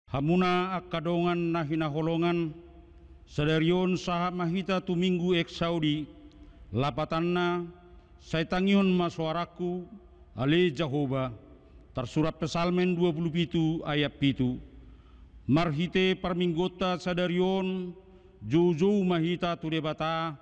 Hamuna akadongan na hinaholongan, sadarion saha mahita tuminggu ek Saudi, lapatanna, saitangion masuaraku, ale Jehovah, tersurat Pesalmen 27 ayat 7. Marhite parminggota sadarion, jojo mahita tu debata,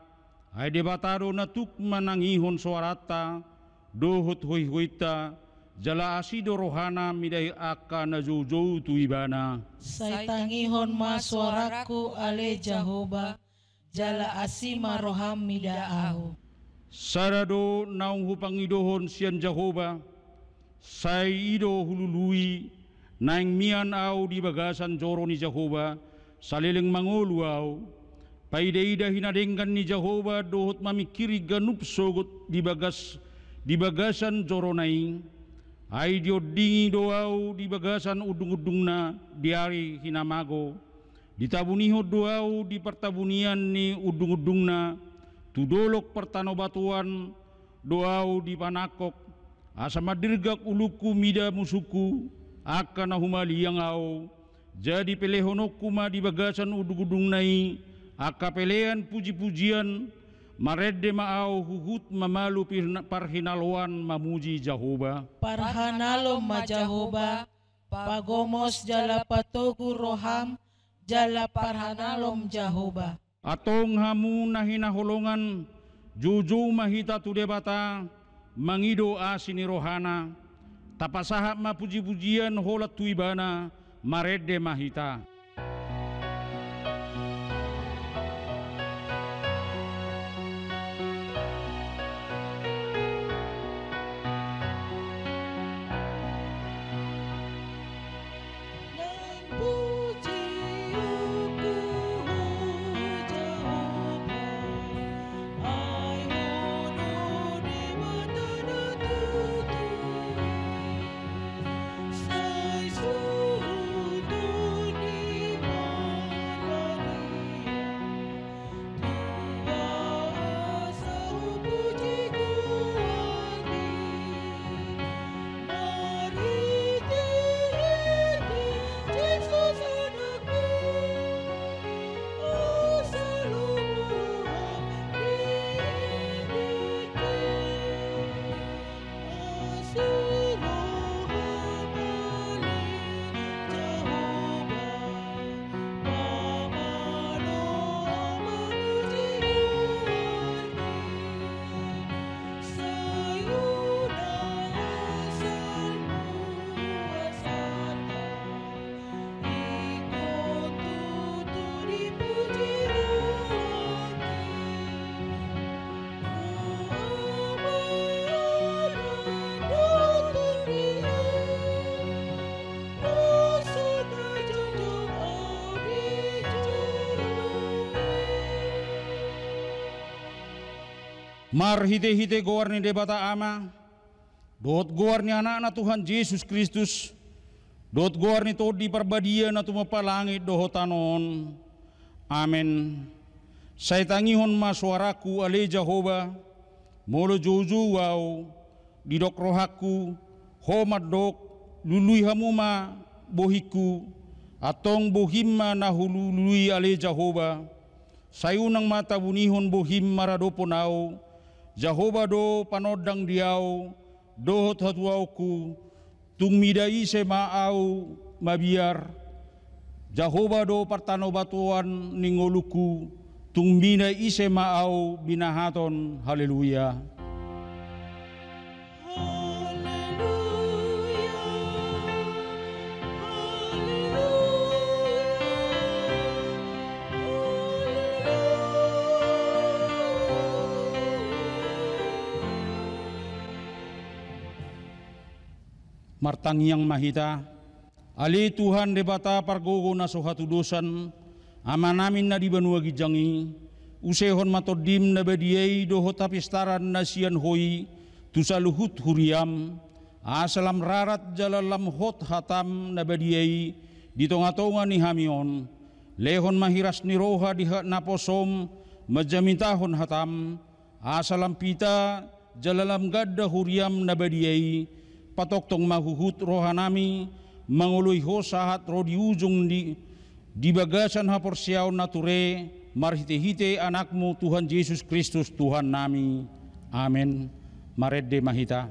ay debatado natuk manangihon suarata, dohot hoi-hoita, jala asido rohana midai aka na jojo tu ibana. Saitangihon masuaraku ale Jehovah, jala asima roham midaahu. Sarado naung hupangidohon sian Jehovah, say ido hulului, naing mian au di bagasan joro ni Jehovah, saliling mangolu au, paida-ida hinadengkan ni Jehovah dohot mamikiri ganup sogot di bagasan joro naing, ay diodingi doau di bagasan udung-udungna diari hinamago, ditabuniho doau di pertabunian ni udung-udungna, tudolok pertanobatuan doau di panakok, asama dirgak uluku mida musuku, akan ahumali yang au, jadi pelehonokuma di bagasan udung-udung nai, aka pelean puji-pujian, marede maau huhut mamalu parhinalwan mamuji Jehovah. Parhanalo ma Jehovah, pagomos jala patogu roham, jala parhanalom Jehovah. Atong hamu na hinaholongan, juju mahita tu debata, mangido asini rohana, tapasahap mapuji-pujian holat tuibana, marede mahita. Mar hite-hite goar ni debata ama, dot goar ni anak na Tuhan Yesus Kristus, dot goar ni todi parbadia na tumapalangit dohotanon. Amen. Saitangihon masuaraku ale Jehovah, molo joju wau, didok rohaku, homadok, lului hamuma bohiku, atong bohimma na hulului ale Jehovah, sayunang mata bunihon bohim maradoponau, Jehovah do panodang diau, dohot hatuauku, tung midai semaau mabiar, Jehovah do partanobatuan ningoluku, tung midai semaau binahaton, haleluya. Martangiang mahita, ali Tuhan debata pargogo na sohatu dosan, ama namin na di banua gijangi, usehon matodim na badiay dohot apistaran na siyan hoy, tusaluhut huriam, asalam rarat jalalam hot hatam na badiay, ditonga-tonga ni hamion, lehon mahiras ni roha di naposom, majamintahon hatam, asalam pita jalalam gadda huriam na badiay, patoktong mahuhut rohanami, mangului ho sahat ro di ujung di bagasan haporsiaw nature marhite-hite anakmu Tuhan Yesus Kristus Tuhan nami. Amin. Maredde mahita.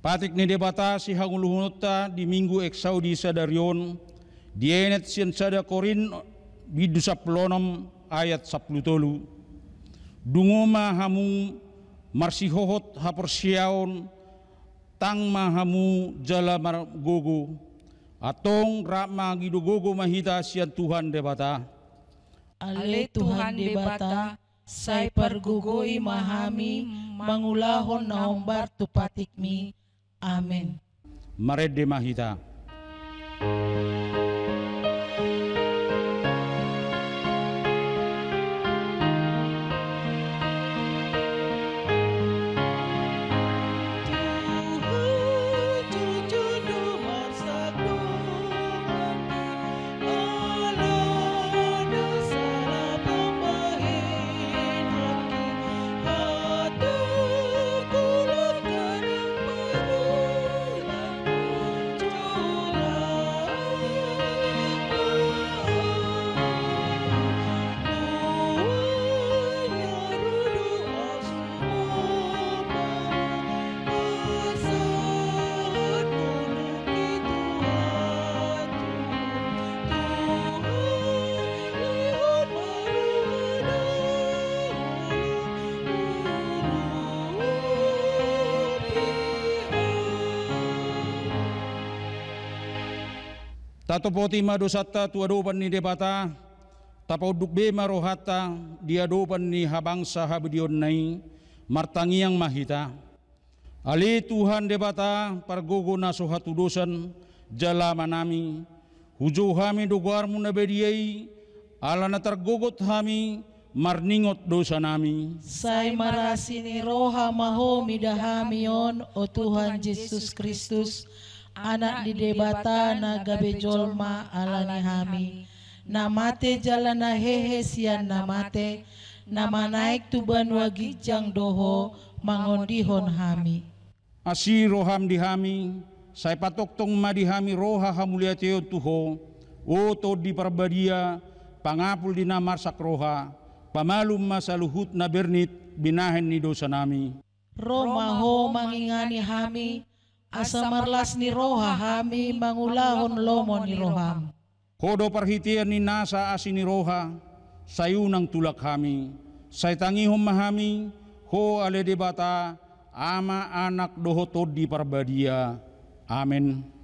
Patik ni debata si hanguluhunota di minggu eksaudi sadarion dienet sian sada Korin bidu 16 ayat 10 tolu. Dungoma hamu marsihohot haporsiaon tang mahamu jala margogo atong rakma gidugogo mahita sian Tuhan debata. Ale Tuhan debata sai pergugoi mahami mangulahon naombar tupatikmi. Amin. Maredde mahita. Tato poti madosata tuadopan ni debata tapauduk be marohata diadopan ni habangsa habidion nai martangiang mahita. Ali Tuhan debata pargogo naso hatudosan jala manami hujo hami doguarmu nabediai ala na tergogot hami marningot dosa nami. Sai marasi ni roha maho midahamion o Tuhan Yesus Kristus anak di debata na gabe jolma alani hami namate jalana hehe sian namate nama naik tuban wagijang doho mangondihon hami. Asi roham dihami sai patok tong madihami roha hamuliateo tuho o to di parbadia pangapul di namarsak roha pamalum masaluhut na bernit binahen ni dosa nami. Roma ho mangingani hami asa marlas ni roha hami mangulahon lomo ni roham. Kodo parhitian ni nasa asi ni roha sayunang tulak hami say tangihom mahami ho ale debata ama anak doho tod di parbadia. Amen.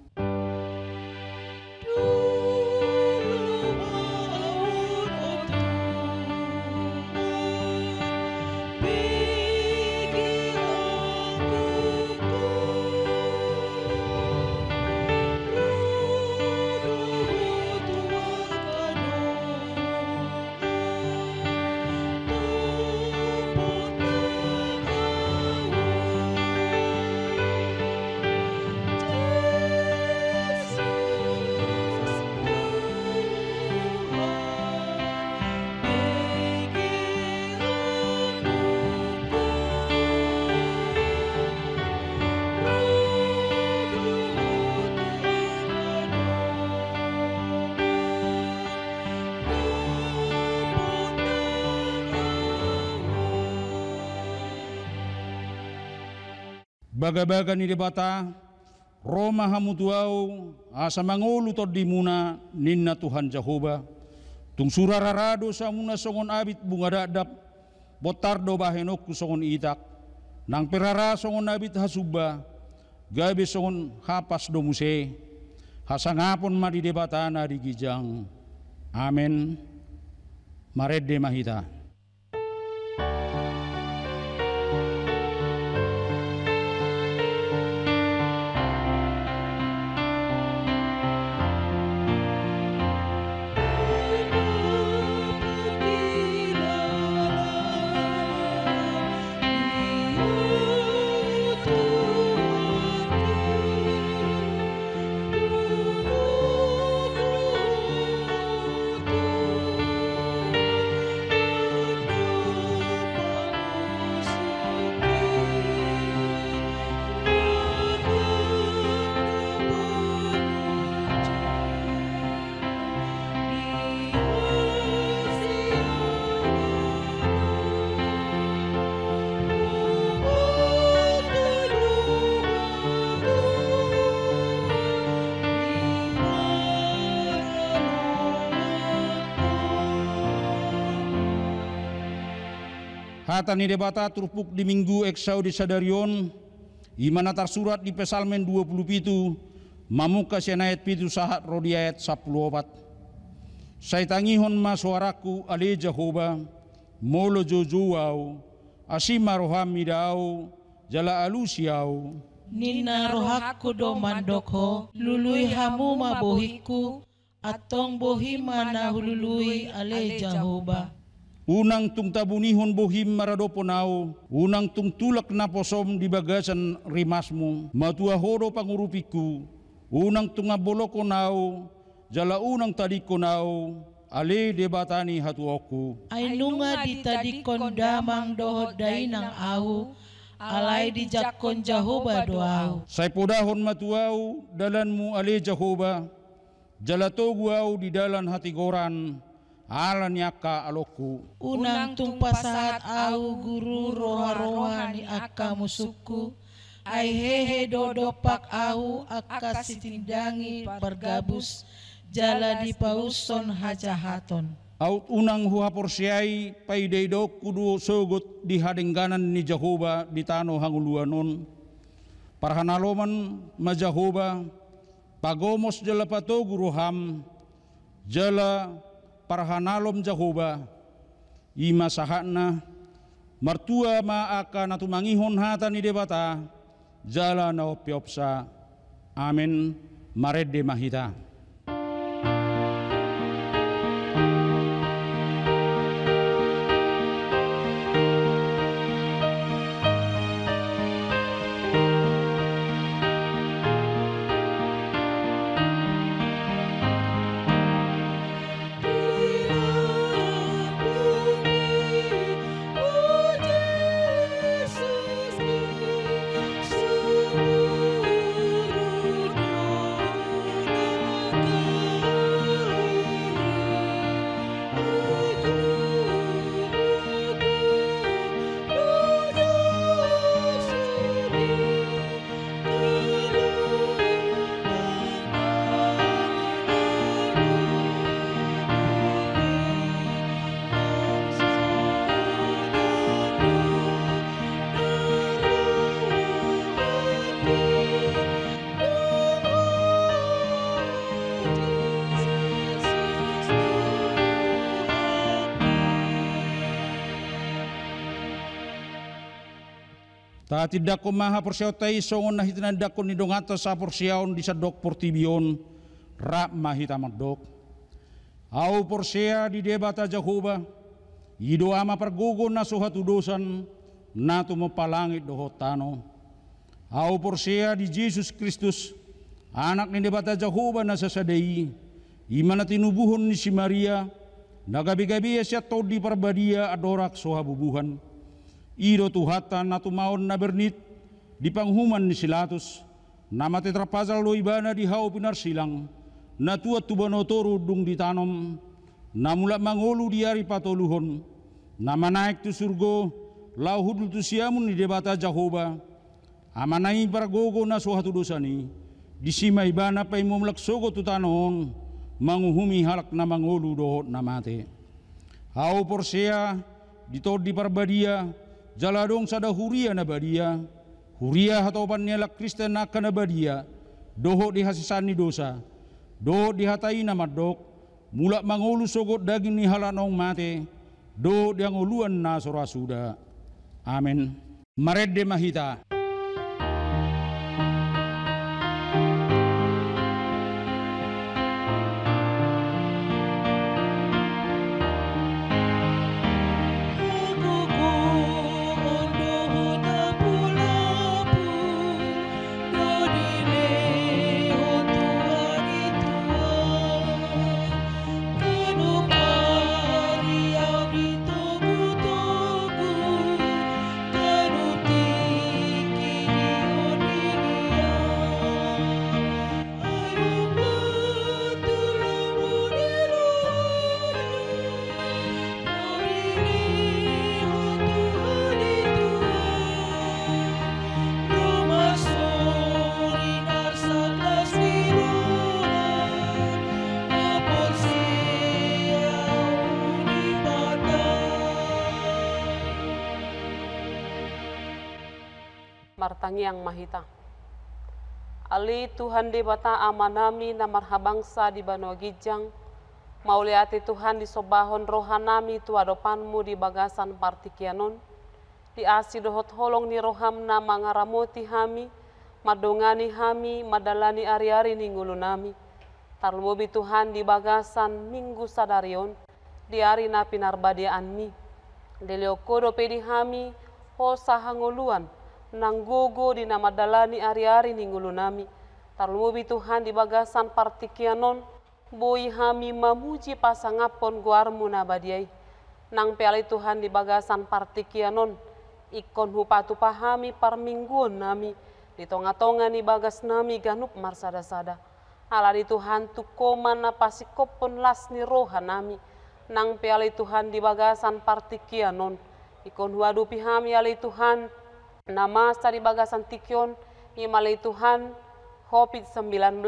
baga-baga ni debata Roma hamutuau asa mangolu tod di muna ninna Tuhan Jehovah tung surararado sa muna songon abit bunga dadap botar do bahenok ku songon itak nang perara songon abit hasuba gabe songon hapas do muse hasangapon ma di debatana di gijang. Amen. Maredde mahita. Hata ni debata turpuk di minggu eksau di sadarion imana tarsurat di pesalmen 27 mamuka senayat pitu sahat rodi ayat 14 say tangihon ma suaraku ale Jehovah molo jojuau asima rohami dau jala alusiau Nina rohaku do mandokho lului hamu ma bohiku atong bohima na hulului ale Jehovah. Unang tung tabunihon bohim maradoponao, unang tung tulak na posom di bagasan rimasmu, matua horo pangurupiku, unang tung aboloko nao, jala unang tadiko nao, ale debatani hatuoku. Ay nunga di tadikon damang dohod day ng ahu, alay di jakon Jehovah doaw. Say podahon matuaw, dalanmu ale Jehovah, jala toguaw di dalan hatigoran, alan yaka aloku. Unang tumpasahat au guru roha-roha ni akka musuku ay hehe dodopak au akka sitindangi pergabus jala di pauson hajahaton. Aut unang huhaporsiay paidaydo kudu sogot di hadengganan ni Jehovah di tano hanguluanon. Parhanaloman ma Jehovah pagomos jala pato guruham jala parhanalom Jehovah ima sahakna martua ma akan natumangihon hata ni debata jala na opiopsa. Amen. Maredde mahita. Ta tidak ko maha porsiaw tay songon na hitinanda ko ni dongata sa porsiaw di sa dok portibion rap mahita magdok. Au porsia di debata Jehovah ido ama pergugon na suhatudosan na tumapalangit dohotano. Au porsia di Jesus Kristus anak ni debata Jehovah na sasadai imana tinubuhon ni si Maria nagabi-gabi siya to di parbadia adorak sohabubuhan. Iro tuhatan na tumaon na bernit di panghuman ni Silatus na matitrapazal lo ibana di hao pinarsilang na tuat tubanotoro dung ditanom na mula mangolu di ari patoluhon na manaik tu surgo lauhudul tu siamun ni debata Jehovah Amanai paragogo na suhatu dosa ni, disimay bana pa'y mumlaksogo tutanon, manguhumi halak na mangulu dohot na mate. Hau porsea, dito di parbadia, jaladong sada huria na badia, huria hatopan niya lak Kristen na kanabadia, dohot di hasisan ni dosa, dohot di hatai na madok, mula mangulu sogot daging ni halanong mate, dohot di anguluan na sorasuda. Amen. Maredde mahita. Martangi yang mahita. Ali Tuhan di bata amanami na marhabangsa di Banua Gijang, mauliati Tuhan di sobahon rohanami tu adopanmu di bagasan partikianon, di asi dohot holong ni roham na mangaramoti hami, madongani hami, madalani ari-ari ninggulu nami, tarlubi Tuhan di bagasan minggu sadarion, di ari na pinarbadiaan mi, di leokodo pedi hami, ho sahanguluan, nanggogo di nama dalani ari-ari ninggulu nami. Tarlubi Tuhan di bagasan partikianon, boi hami mamuji pasangapon guarmu nabadiai. Nang piali Tuhan di bagasan partikianon, ikon hupatu pahami parmingguon nami. Di tonga-tonga ni bagas nami ganup marsada-sada. Ala di Tuhan tu koman na pasikopon las ni roha nami. Nang piali Tuhan di bagasan partikianon, ikon huadupi hami ali Tuhan, nama di bagasan tikion, imalai Tuhan, Hopit 19.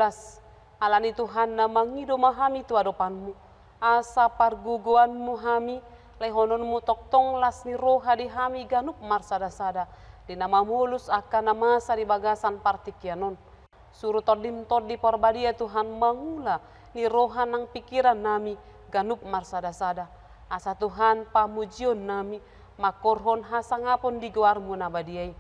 Alani Tuhan na mangido mahami tu adopanmu. Asa parguguanmu hami, lehononmu toktong las ni roha di hami ganup marsada-sada. Di nama mulus akan nama di bagasan partikianon. Suruh todim di porbadia Tuhan mangula ni roha nang pikiran nami ganup marsada-sada. Asa Tuhan pamujion nami, makorhon hasangapon di guarmu nabadiai.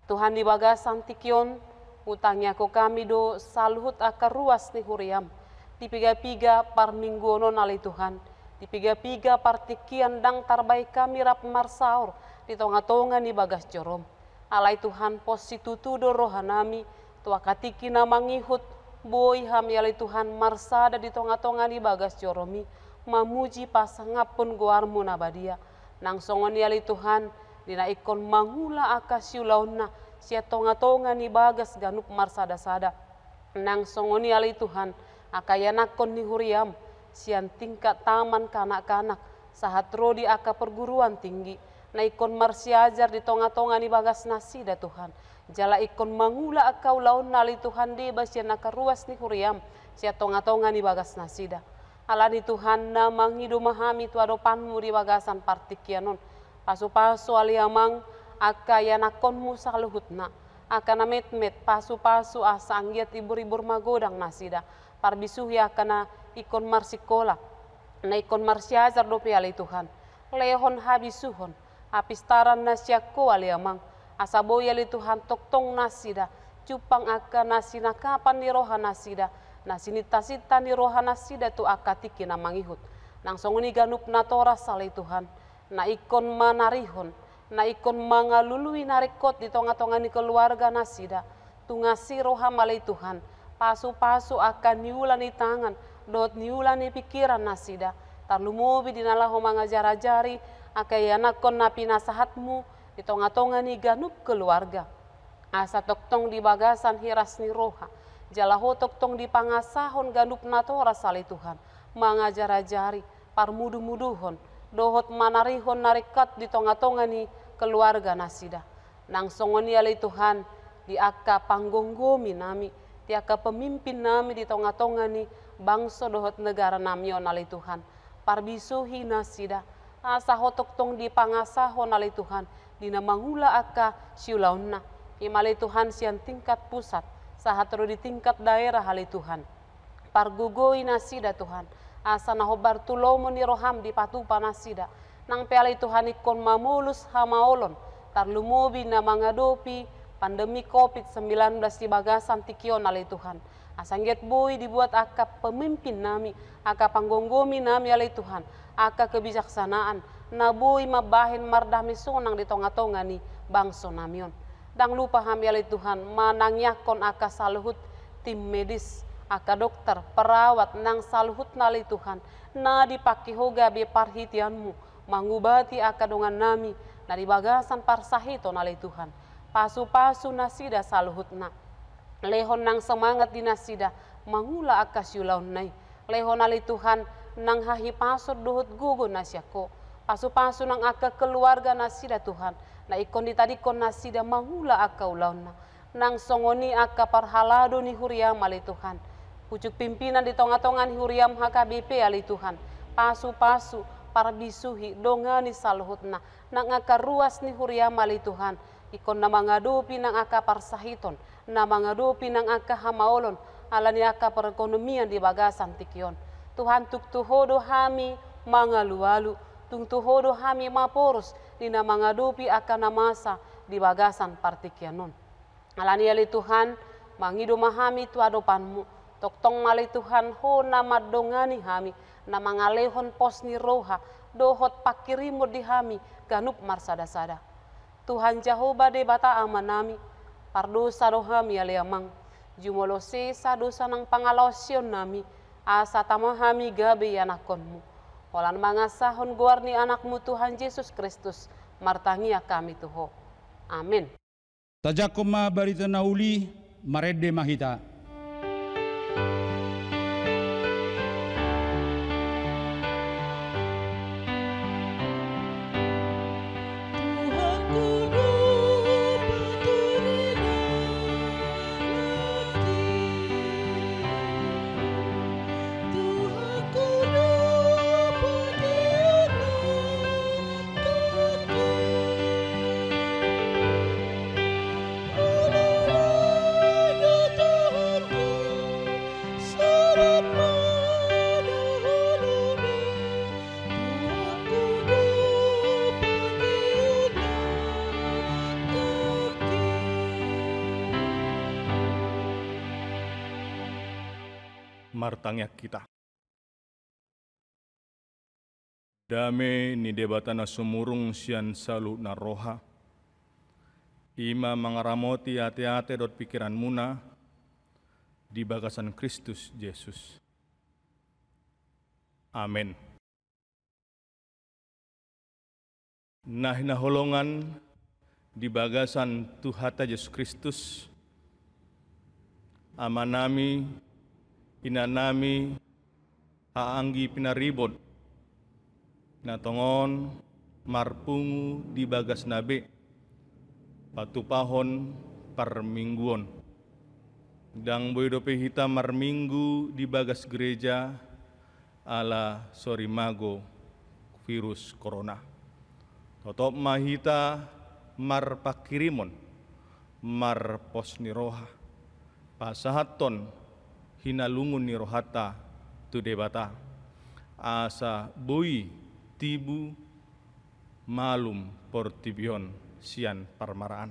Tuhan di bagasan tikion, utangnya ko kami do saluhut akar ruas ni huriam. Di piga-piga parmingguonon ali Tuhan. Di piga-piga partikian dang tarbaik kami rap marsaur. Di tonga-tonga ni bagas jorom. Alai Tuhan positutu do rohanami. Tua katiki na mangihut. Boi hami alai Tuhan marsada di tonga-tonga ni bagas joromi. Mamuji pasangapun guarmu nabadia. Nang songoni ali Tuhan, dina ikon mangula akasiulauna, sia tonga-tonga ni bagas ganup marsada-sada. Nang songoni ali Tuhan, akayanakon ni huriam, sian tingkat taman kanak-kanak, sahat rodi aka perguruan tinggi, na ikon marsiajar di tonga-tonga ni bagas nasida Tuhan. Jala ikon mangula akaulauna ali Tuhan di basian aka ruas ni huriam, sia tonga-tonga ni bagas nasida. Alani Tuhan na mangidu mahami tu adopanmu di bagasan partikianon. Pasu-pasu aliamang akayanakonmu saluhutna. Akana met-met pasu-pasu asa anggiat ibur-ibur magodang nasida. Parbisuhi akana ikon marsikola. Na ikon marsiajar dopi ali Tuhan. Lehon habisuhon. Apistaran nasyako aliamang. Asaboy ali Tuhan toktong nasida. Cupang akana sinakapan ni roha nasida. Nah sinita-sita ni rohana sida tu akatiki na mangihut. Nang songoni ganup na tora salai Tuhan. Na ikon manarihon. Na ikon mangalului narikot di tonga-tonga ni keluarga nasida. Tu ngasi roha malai Tuhan. Pasu-pasu akan niulan ni tangan. Dot niulan ni pikiran nasida. Tarlumobi di nalaho mangajar-ajari. Akayanakon na pinasahatmu. Di tonga-tonga ni ganup keluarga. Asa toktong di bagasan hiras ni roha. Jalahotok tong di pangasahon ganup natora salai Tuhan. Mangajar-ajari, parmudu-muduhon, dohot manarihon narikat di tonga-tonga ni keluarga nasida. Nang songoni alai Tuhan, di aka panggonggomi nami, di aka pemimpin nami di tonga-tonga ni bangsa dohot negara namion alai Tuhan. Parbisuhi nasida, asa hotok tong di pangasahon alai Tuhan, di namangula aka siulauna. Imalai Tuhan sian tingkat pusat, sahatro di tingkat daerah alai Tuhan. Pargugoi nasida Tuhan, asa nahobar tulomo ni roham di patupa nasida, nang pealai Tuhan ikon mamulus hamaolon, tarlumobi na mangadopi pandemi COVID-19 di bagasan tikion alai Tuhan. Asangget boy dibuat aka pemimpin nami, aka panggonggomi nami alai Tuhan, aka kebijaksanaan, na boy mabahin mardami sunang di tonga-tonga ni bangso namion. Dang lupa hami alai Tuhan, manangyakon aka saluhut tim medis, aka dokter, perawat nang saluhut nalai Tuhan, na dipaki hoga be parhitianmu, mangubati aka dongan nami, na di bagasan parsahito nalai Tuhan. Pasu-pasu nasida saluhutna. Lehon nang semangat di nasida, mangula aka siulaun nai. Lehon nalai Tuhan, nang hahi pasod dohut gugo nasyako. Pasu-pasu nang aka keluarga nasida Tuhan, na ikon ditadikon nasida mangula aka ulauna. Nang songoni aka parhalado ni huriam alai Tuhan. Pucuk pimpinan di tonga-tongan huriam HKBP alai Tuhan. Pasu-pasu parbisuhi dongani saluhutna, nang aka ruas ni huriam alai Tuhan. Ikon na mangadopi nang aka parsahiton, na mangadopi nang aka hamaolon, alani aka perekonomian di bagasan tikion. Tuhan tuk tuhodo hami mangalu-alu, tung tuhodo hami maporos, di na mangadopi aka namasa di bagasan partikianon. Alani ali Tuhan, mangido mahami tu adopanmu, toktong malai Tuhan ho nama dongani hami, na mangalehon pos ni roha, dohot pakirimu di hami, ganup marsada-sada. Tuhan Jehovah de bata amanami, pardosa rohami aleamang, jumolose sa dosa nang pangalaosyon nami, asa tamahami gabe anakonmu. Walan mangasahon guarni anakmu Tuhan Yesus Kristus, martangia kami tuho. Amin. Tajakoma barita nauli, marede mahita. Martangyak kita. Dame ni debatana sumurung sian salu na roha. Ima mangaramoti ate-ate dot pikiran muna di bagasan Kristus Yesus. Amin. Nah naholongan di bagasan Tuhata Yesus Kristus. Amanami inanami haanggi pinaribot natongon marpungu di bagas nabe patupahon parmingguon dang boydope hita marminggu di bagas gereja ala sorimago virus corona totop mahita marpakirimon marposniroha pasahaton hinalungun ni rohata tu debata asa bui tibu malum portibion sian parmaraan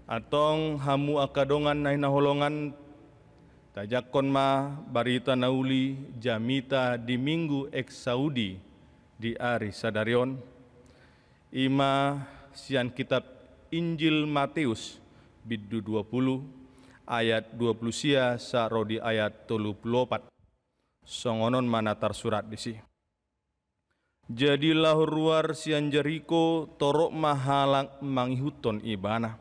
atong hamu akadongan na hinaholongan tajakon ma barita nauli jamita di minggu ex Saudi di ari sadarion ima sian kitab Injil Matius biddu 20 ayat 20 sia sarodi ayat 34 songonon manatar surat disi. Jadilah ruar sian Jeriko torok mahalang mangihuton ibana.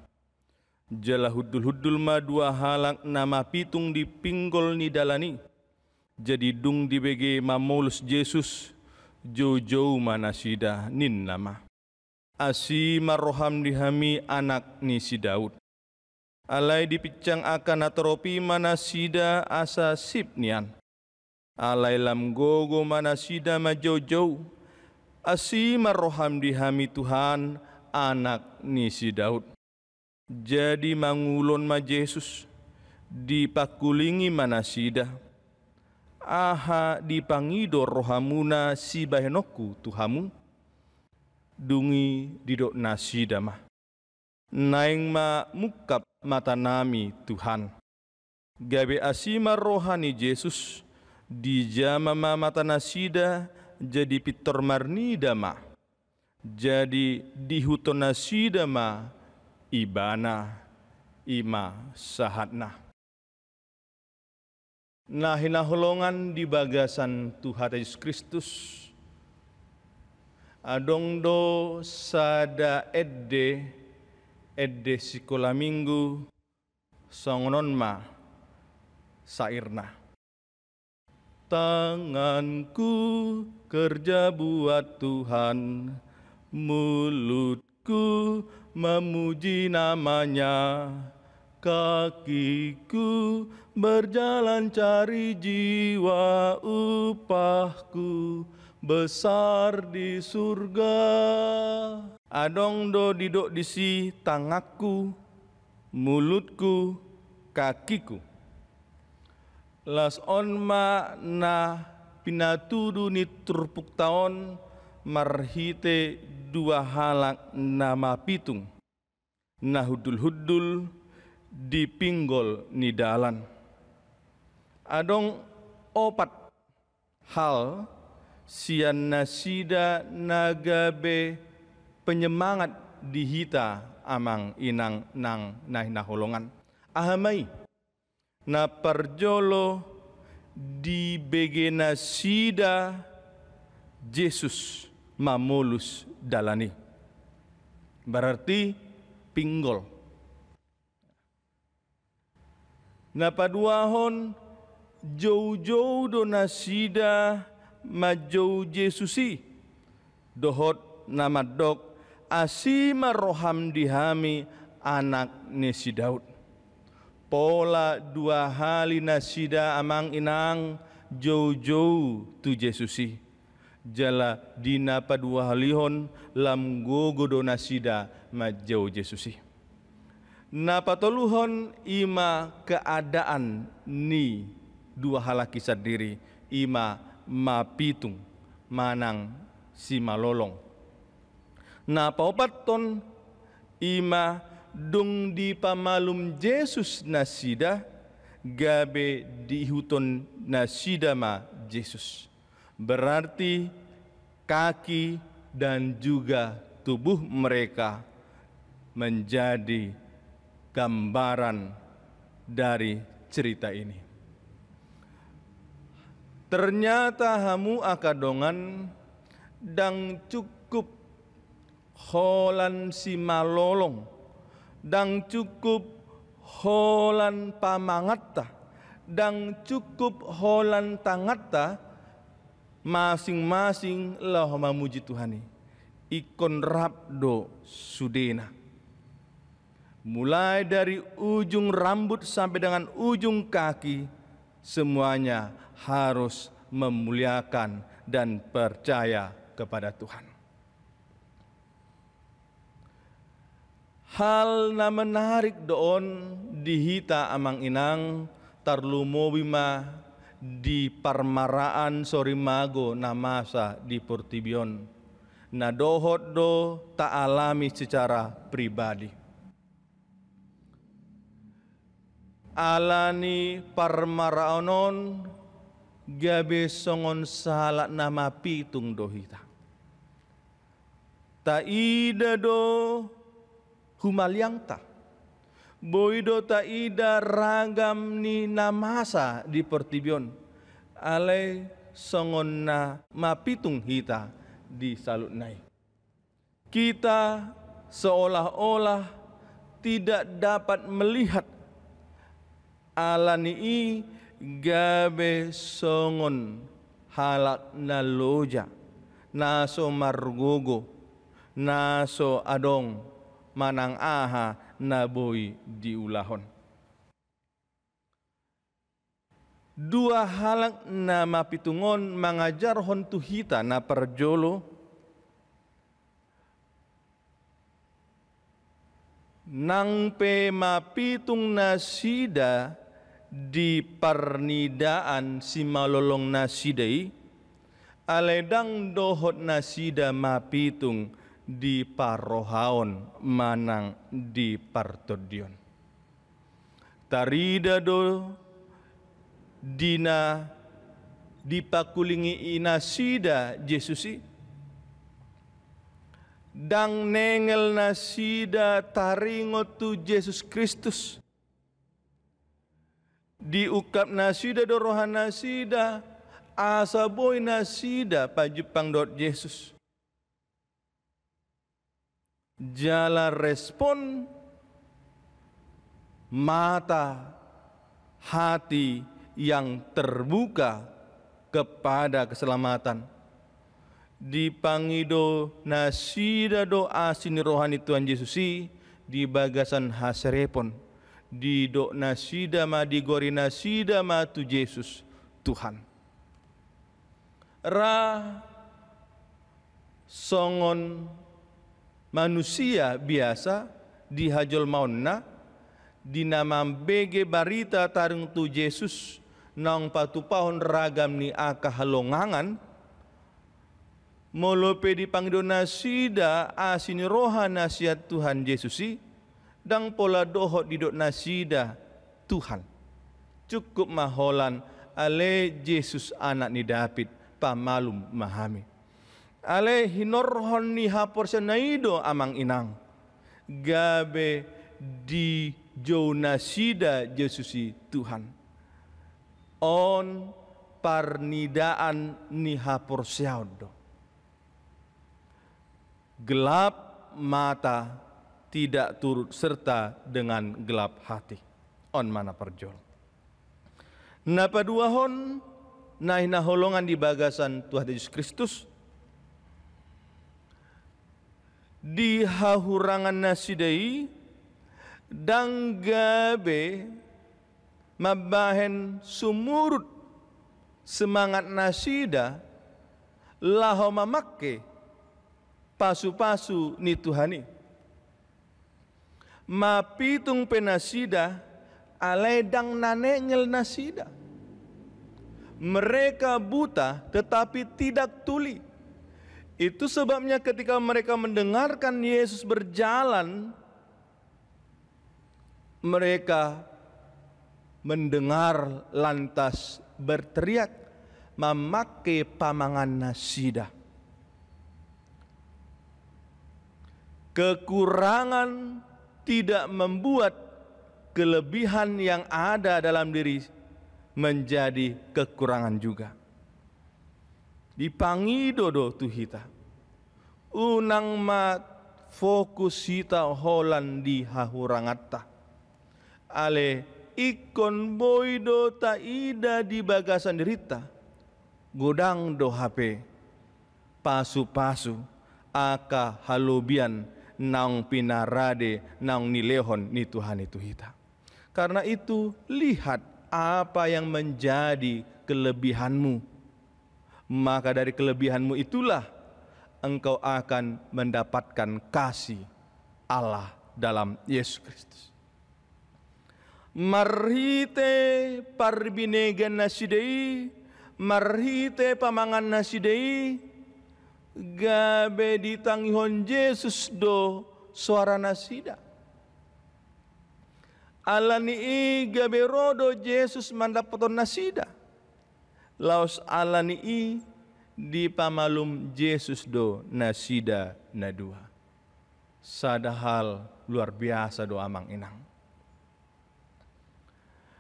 Jala hudul-hudul ma dua halang nama pitung di pinggol ni dalani. Jadi dung di bege mamolus Yesus jo-jo manasida nin nama. Asima roham dihami anak ni si Daud. Alai dipicang akan atropi manasida asa sipnian. Alai lam gogo manasida majau-jau. Asima roham dihami Tuhan anak ni si Daud. Jadi mangulon ma Yesus dipakulingi manasida. Aha dipangido rohamuna si bahenoku Tuhamu. Dungi didok nasida mah. Naing ma mukap mata nami Tuhan. Gabe asima rohani Yesus di jama mata nasida jadi pitor marnida mah. Jadi dihuton nasida mah ibana ima sahatna. Nah hinaholongan di bagasan Tuhan Yesus Kristus. Adong do sada edde sekolah minggu songonon ma sairna. Tanganku kerja buat Tuhan, mulutku memuji namanya, kakiku berjalan cari jiwa, upahku besar di surga. Adong do didok disi tangaku, mulutku, kakiku. Las on ma na pinatudu ni turpuk taon marhite dua halak nama pitung. Na hudul-hudul di pinggol ni dalan. Adong opat hal sian nasida nagabe penyemangat dihita amang inang nang naholongan. Ahamai na parjolo di bege nasida Yesus mamulus dalani. Berarti pinggol. Na paduahon jauh-jauh do nasida majau Yesusi dohot nama dok asima roham dihami anak nesi Daud. Pola dua hali nasida amang inang jauh-jauh tu Yesusi. Jala dina padua halihon lam gogo do nasida majau Yesusi. Napatoluhon ima keadaan ni dua halaki sadiri ima mapitung manang si malolong. Napaopaton ima dung di pamalum Yesus nasida gabe dihuton nasida ma Yesus. Berarti kaki dan juga tubuh mereka menjadi gambaran dari cerita ini. Ternyata hamu akadongan dang cukup holan si malolong, dang cukup holan pamangatta, dang cukup holan tangatta, masing-masing lah mamuji Tuhani. Ikon rabdo sudena. Mulai dari ujung rambut sampai dengan ujung kaki, semuanya harus memuliakan dan percaya kepada Tuhan. Hal na menarik doon dihita amang inang tarlumobima di parmaraan sorimago na masa di Portibion na dohot do taalami secara pribadi. Alani parmaraanon gabe songon salat nama pitung dohita. Taida do humaliangta. Boido taida ragam ni namasa di Portibion. Ale songon na mapitung hita di salutnai. Kita seolah-olah tidak dapat melihat alani gabe songon halak na loja, naso margogo, naso adong manang aha naboi diulahon. Dua halak na mapitungon mangajarhon tuhita na perjolo nang pe mapitung nasida di parnidaan si malolong nasidai aledang dohot nasida mapitung di parohaon manang di partodion. Tarida do dina dipakulingi inasida Jesusi dang nengel nasida taringot tu Yesus Kristus diukap nasida do rohan nasida asa boy nasida pajupang dot Yesus jala respon mata hati yang terbuka kepada keselamatan dipangido nasida do asini rohani Tuhan Yesusi di bagasan hasrepon di do nasida ma di gori nasida ma tu Yesus Tuhan ra songon manusia biasa di hajol mauna di nama bege barita tarung tu Yesus nang patupahon ragam ni aka halongangan molope di pangdo nasida asini roha nasihat Tuhan Yesusi dang pola dohot di dok nasida Tuhan cukup maholan ale Yesus anak ni David pamalum mahami ale hinorhon ni hapor senaido amang inang gabe di jo nasida Yesusi Tuhan on parnidaan ni hapor siaudo gelap mata tidak turut serta dengan gelap hati. On mana perjol. Napa duahon naih naholongan di bagasan Tuhan Yesus Kristus di hahurangan nasidai dang gabe mabahen sumurut semangat nasida laho mamakke pasu-pasu ni Tuhani mapitung penasida aledang nanengel nasida mereka buta tetapi tidak tuli. Itu sebabnya ketika mereka mendengarkan Yesus berjalan mereka mendengar lantas berteriak memakai pamangan nasida. Kekurangan tidak membuat kelebihan yang ada dalam diri menjadi kekurangan juga. Dipangidodo tu hita. Unang mat fokus hita holan di hahurangata. Ale ikon boydo ta ida di bagasan derita. Godang do HP. Pasu-pasu aka halubian nang pinarade nang nilehon ni Tuhan itu hita. Karena itu lihat apa yang menjadi kelebihanmu. Maka dari kelebihanmu itulah engkau akan mendapatkan kasih Allah dalam Yesus Kristus. Marhite parbinegan nasidei, marhite pamangan nasidei, gabe ditangihon Yesus do suara nasida. Alani gabe rodo Yesus mandapaton nasida. Laos alani di pamalum Yesus do nasida nadua. Sadahal luar biasa do amang inang.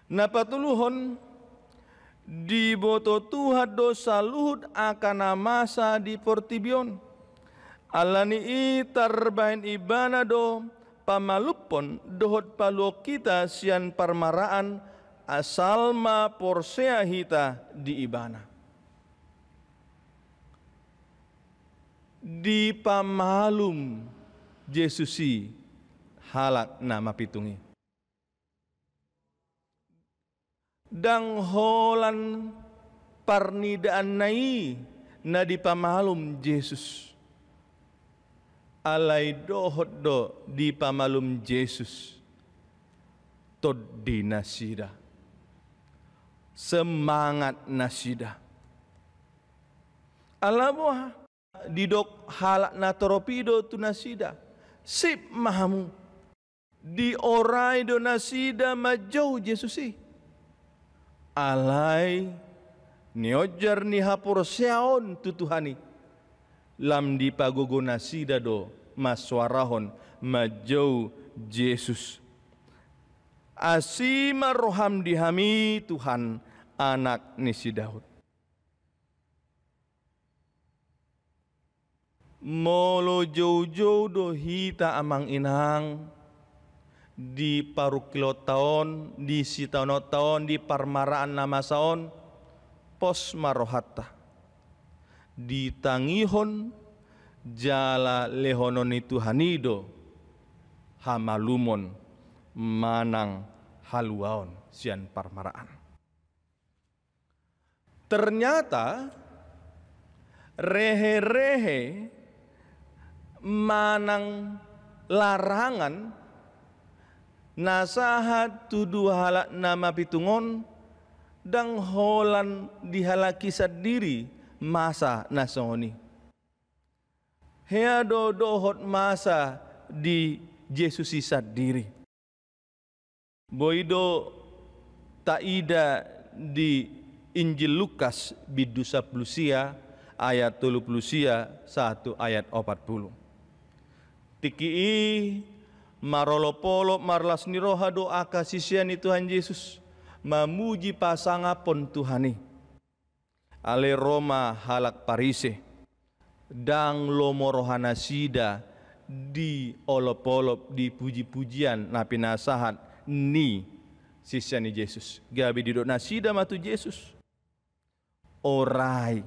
Napatuluhon di boto Tuhan dosa luhut akan masa di portibion. Alani tarbahin ibana do pamalupon dohot paluo kita sian parmaraan asalma porsea hita di ibana. di pamalum Jesusi halak nama pitungi. Dang holan parnidaan nai na di pamalum Yesus. Alai dohot do di pamalum Yesus. Tod di nasida. Semangat nasida. Alamuha didok halak na toropido tu nasida. Sip mahamu. Di orai do nasida majau Yesusi. Alai niojar ni hapur siaon tutuhani lam di pagogo nasida do maswarahon majau Yesus. Asima roham dihami Tuhan anak nisi Daud. Molo jauh-jauh do hita amang inang di parukilo tahun, di sitano tahun, di parmaraan nama saon, pos marohata. Di tangihon, jala lehonon itu hanido, hamalumon, manang haluaon, sian parmaraan. Ternyata, rehe-rehe, manang larangan, nasahat tuduh halak nama pitungon dang holan dihalaki sadiri masa nasoni. Hea dohot masa di Yesusi sadiri. Boido taida di Injil Lukas bidusa plusia ayat 30 1 ayat 40. Tiki marolopolo marlas niroha doa kasisian Tuhan Yesus memuji pasangapon Tuhani ale Roma halak Parise dang lomo rohana sida di olop-olop di puji-pujian napi nasahat ni sisiani Yesus gabi didok nasida matu Yesus orai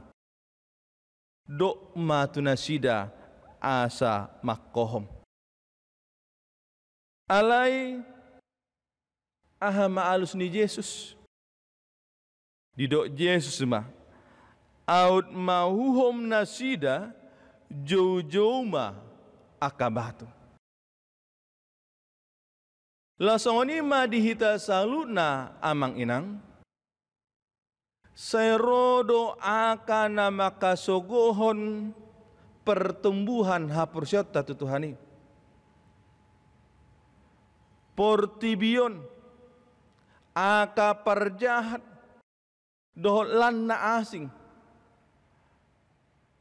dok matu nasida asa makohom alai aha maalus ni Yesus didok Yesus mah aut mahuhom nasida jauh-jauh mah akabatu lasongoni mah dihita saluna amang inang serodo akan makasogohon pertumbuhan hapursyot tatu Tuhani portibion aka perjahat dohlan na asing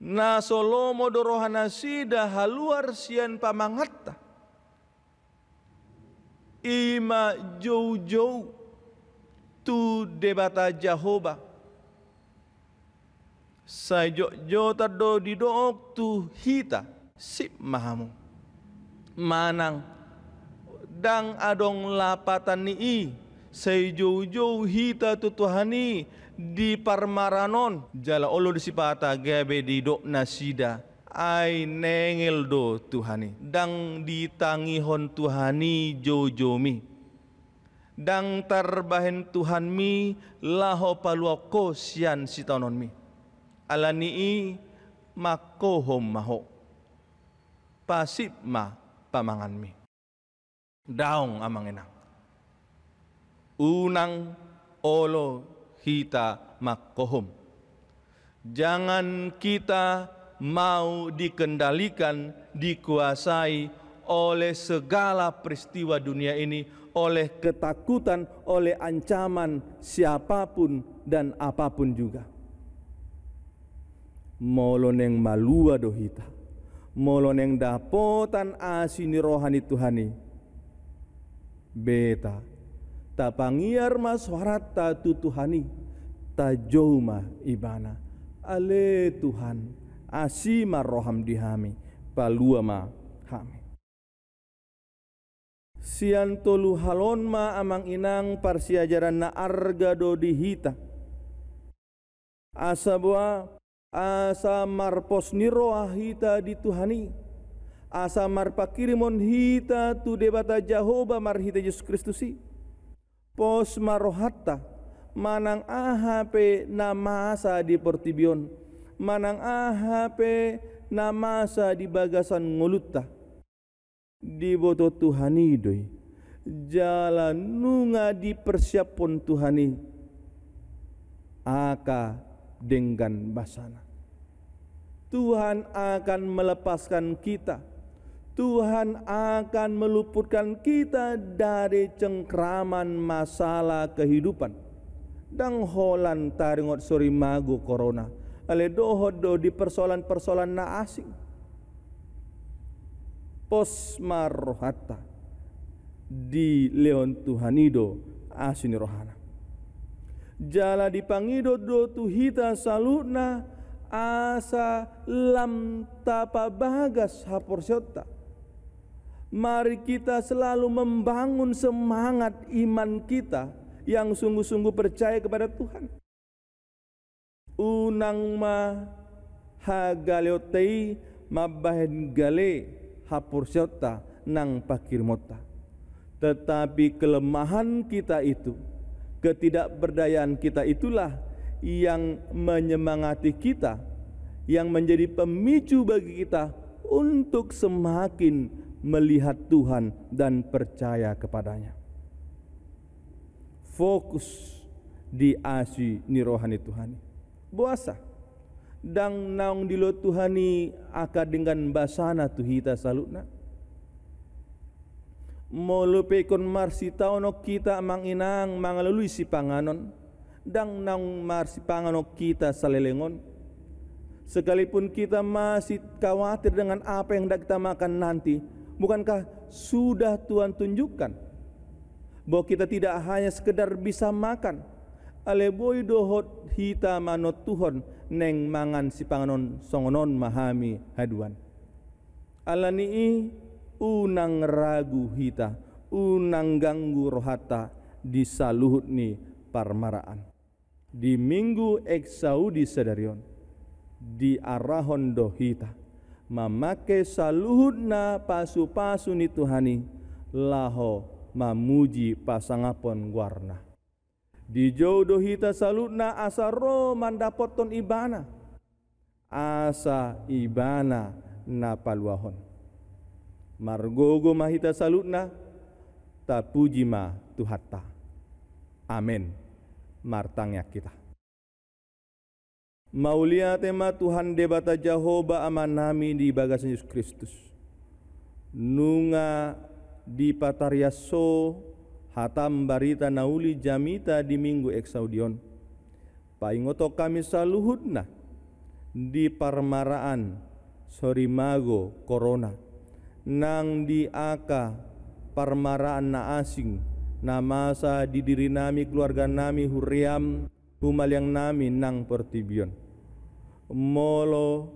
na solomo dorohana sida haluar sian pamangatta ima jauh-jauh tu debata Jehovah sajo-jota do didook tu hita sip mahamu manang dang adong lapatan ni sejauh-jauh hita tu Tuhani di parmaranon jala olo disipata gabe di dok nasida ai nengel do Tuhani dang ditangihon Tuhani jojomi dang tarbahen Tuhan mi laho paluako sian sitanon mi alani makohom maho pasip ma pamangan mi daong amang enang unang olo hita makohom jangan kita mau dikendalikan dikuasai oleh segala peristiwa dunia ini oleh ketakutan oleh ancaman siapapun dan apapun juga moloneng malua do hita moloneng dapotan asini rohani Tuhani beta tapangiar maswarat tu Tuhani tajoma ibana ale Tuhan asima roham dihami palua ma hami sian tolu halon ma amang inang parsiajaran na arga do dihita asabwa asa marpos niroa hita di Tuhani, asa marpakirimon hita tu debata Jehovah mar hita Yesus Kristusi, pos marohatta manang ahape namasa di Portibion, manang ahape namasa di bagasan ngolutta, di boto Tuhani doi, jalan nunga di persiapon Tuhani, aka dengan basana. Tuhan akan melepaskan kita. Tuhan akan meluputkan kita dari cengkraman masalah kehidupan. Dang holan taringot sori mago corona. Ale dohodo di persoalan-persoalan na asing. Pos marohata di leon Tuhanido asini rohana. Jala dipangido do tuhita salutna asa lam tapa bagas haporsyota. Mari kita selalu membangun semangat iman kita yang sungguh-sungguh percaya kepada Tuhan. Unang ma hagaleotei mabahen gale haporsyota nang pakirmota. Tetapi kelemahan kita itu, ketidakberdayaan kita itulah yang menyemangati kita, yang menjadi pemicu bagi kita untuk semakin melihat Tuhan dan percaya kepadanya. Fokus di asi ni rohani Tuhani. Buasa dang naung dilo Tuhani aka dengan basana tuhita salutna. Molupekon marsi tauno kita manginang mangalului si panganon. Dang nang marsi pangano kita salelengon, sekalipun kita masih khawatir dengan apa yang hendak kita makan nanti, bukankah sudah Tuhan tunjukkan bahwa kita tidak hanya sekedar bisa makan, aleboy dohot hita manot Tuhan neng mangan si panganon songonon mahami haduan. Alani unang ragu hita, unang ganggu rohata disaluhut ni parmaraan. Di minggu eksaudi sedarion di arahon dohita memakai saluhutna pasu-pasu ni Tuhani laho mamuji pasangapon guarna. Di jauh dohita salutna asa ro mandapoton ibana, asa ibana na paluahon. Margogo mahita salutna tapuji ma tuhatta. Amin. Martangnya kita. Maulia tema Tuhan debata Jehovah amanami di bagasan Yesus Kristus. Nunga di patariaso hatam barita nauli jamita di minggu eksaudion. Paingoto kami saluhutna di parmaraan sorimago corona. Nang di aka parmaraan na asing na masa di diri nami, keluarga nami, huriam, humaliang nami nang Portibion. Molo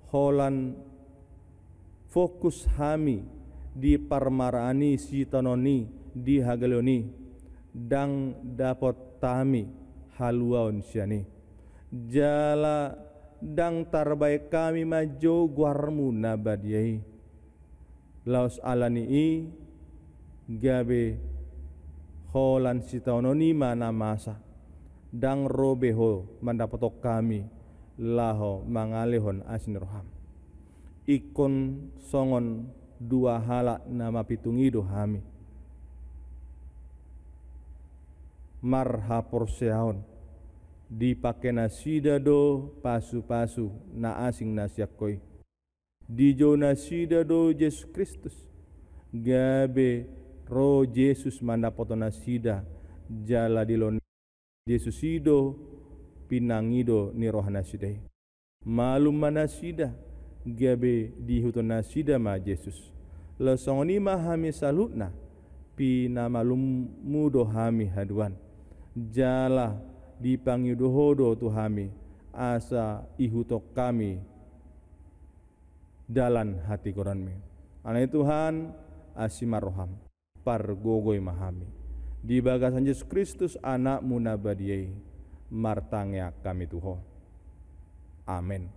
holan fokus hami di parmarani si tanoni di hagaloni dang dapat tami haluaon siani. Jala dang tarbaik kami majo guarmu nabadiai. Laos alani gabe holan si taunoni mana masa dang robeho mandapatok kami laho mangalehon asin roham ikon songon dua halak nama pitungido hami marha porseaon dipake nasida do pasu-pasu na asing nasiakoi di jo nasida do Yesus Kristus gabe Roh Yesus mandapoto nasida jala dilon Yesus ido pinangido ni roh nasidai. Malum manasida gabe dihuto nasida ma Yesus. Lesongoni mahami salutna pinamalum mudo hami haduan. Jala dipangidohodo tu hami asa ihutok kami dalan hati koranmi. Anai Tuhan asimaroham. Pargogoi mahami di bagasan Yesus Kristus anakmu nabadiai martangya kami Tuho. Amin.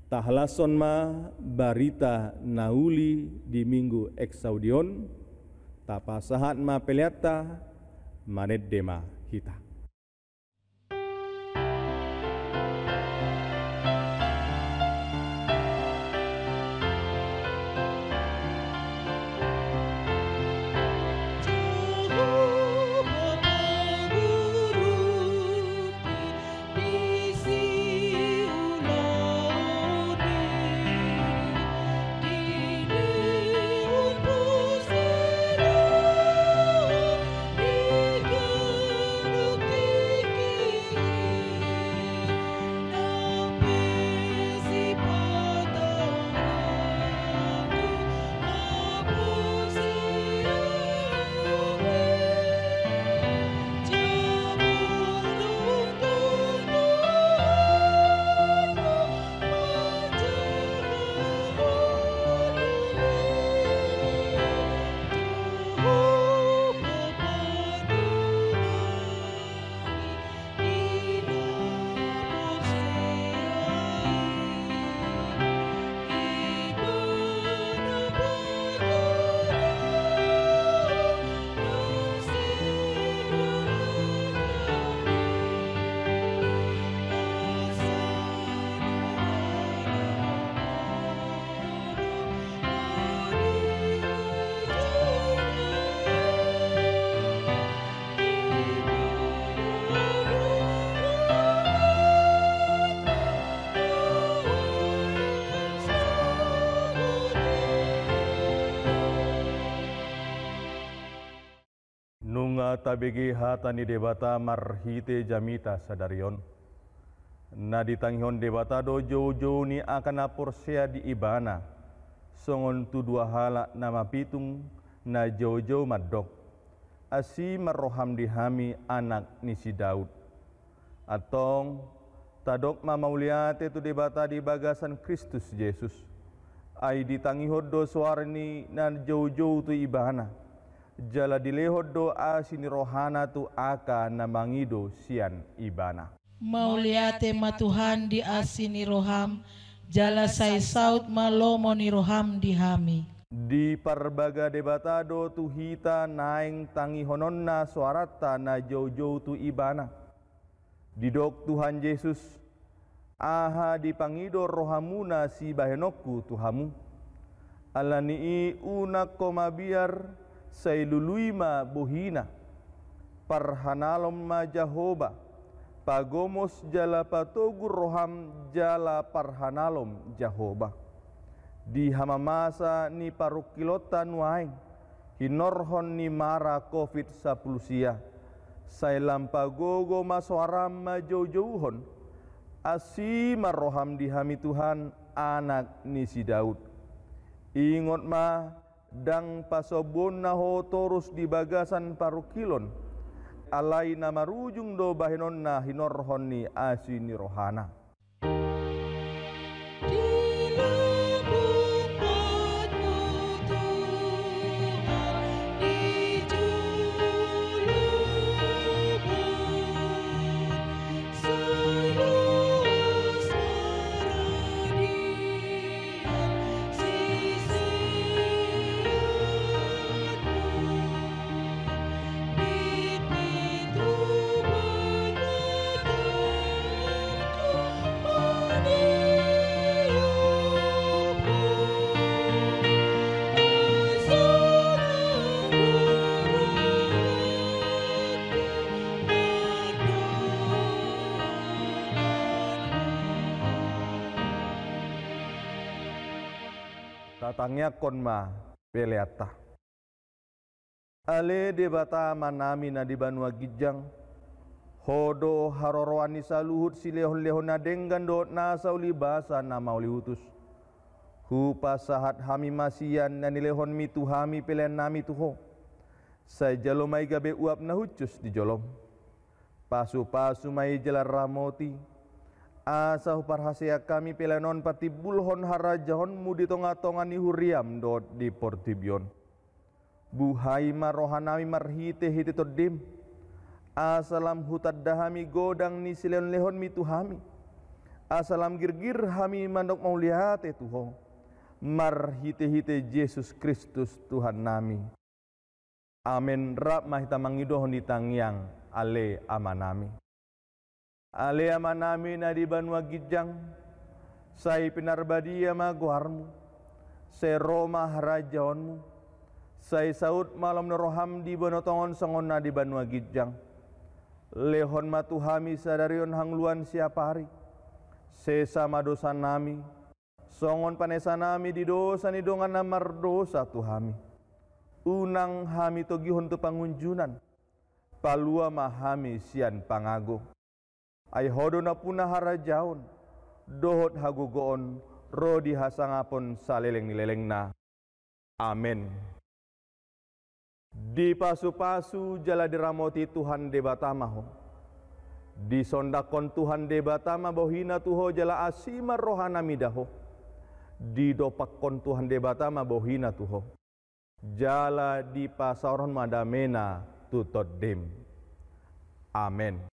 Tahlason ma barita nauli di minggu Exaudion, tapasahat ma peliata manet dema hita. Nunga tabegi hatani debata marhite jamita sadarion. Na ditanghon debata do jojo ni akan aporsea di ibana. Songon tu dua hala nama pitung na jojo madok. Asi marroham dihami anak nisi Daud. Atong tadok mamauliate tu debata di bagasan Kristus Yesus. Ai ditangihod do suarni na jojo tu ibana. Jala dilehod do asini rohana tu aka na mangido sian ibana. Mauliate matuhan di asini roham, jala sai saut malomo ni roham dihami. Di parbaga debatado tu hita naing tangihononna suarata na jojo tu ibana. Didok Tuhan Yesus, aha dipangido rohamuna si bahenokku Tuhamu. Alanii unak komabiar sailului ma bohina, parhanalom ma Jahoba, pagomos jala patogur roham jala parhanalom Jahoba. Di hamamasa ni parukilotan waing, hinorhon ni mara COVID-10 sia, sailam pagogo maswaram ma jauh-jauhon, asi maroham dihami Tuhan anak nisi Daud. Ingot ma dang pasobon naho torus di bagasan parukilon alai na marujung do bahinon na hinorhon ni asini rohana. Tatangnya konma peleata. Ale debata manami na di Banua Gijang. Hodo haroroani saluhut si lehon-lehon na denggan do nasa uli basa na mauli utus. Hupa sahat hami masian na nilehon mi tuhami pelean nami tuho. Say jalomay gabe uap na hucus di jolom. Pasu-pasu may jalar ramoti. Asa huparhasea kami pelanon pati bulhon harajahon mudi tonga-tonga ni huriam dot di Portibion. Buhai marohanami marhite hite todim. Asalam hutad dahami godang ni sileon lehon mi tuhami. Asalam girgir hami mandok mauliate Tuho. Mar hite-hite Yesus Kristus Tuhan nami. Amen. Rap mahita mangidohon di tangyang ale amanami. Ale amanami na di banua gijang. Say pinarbadia maguarmu. Say Roma harajaonmu. Say saud malam neroham di banotongon songon na di banua gijang. Lehon matuhami sadarion hangluan siapa hari. Sesama dosa nami. Songon panesa nami di dosa ni dongan namar dosa tuhami. Unang hami togihon tu pangunjunan. Palua mahami sian pangago. Ay hodo na punah harajaon. Dohot hagugoon. Rodi hasangapon saleleng nileleng na. Amen. Di pasu-pasu jala diramoti Tuhan debatamaho. Di sondakon Tuhan debatama bohina Tuho jala asima rohana midaho. Di dopakon Tuhan debatama bohina Tuho. Jala di pasaron madamena tutod dem. Amen.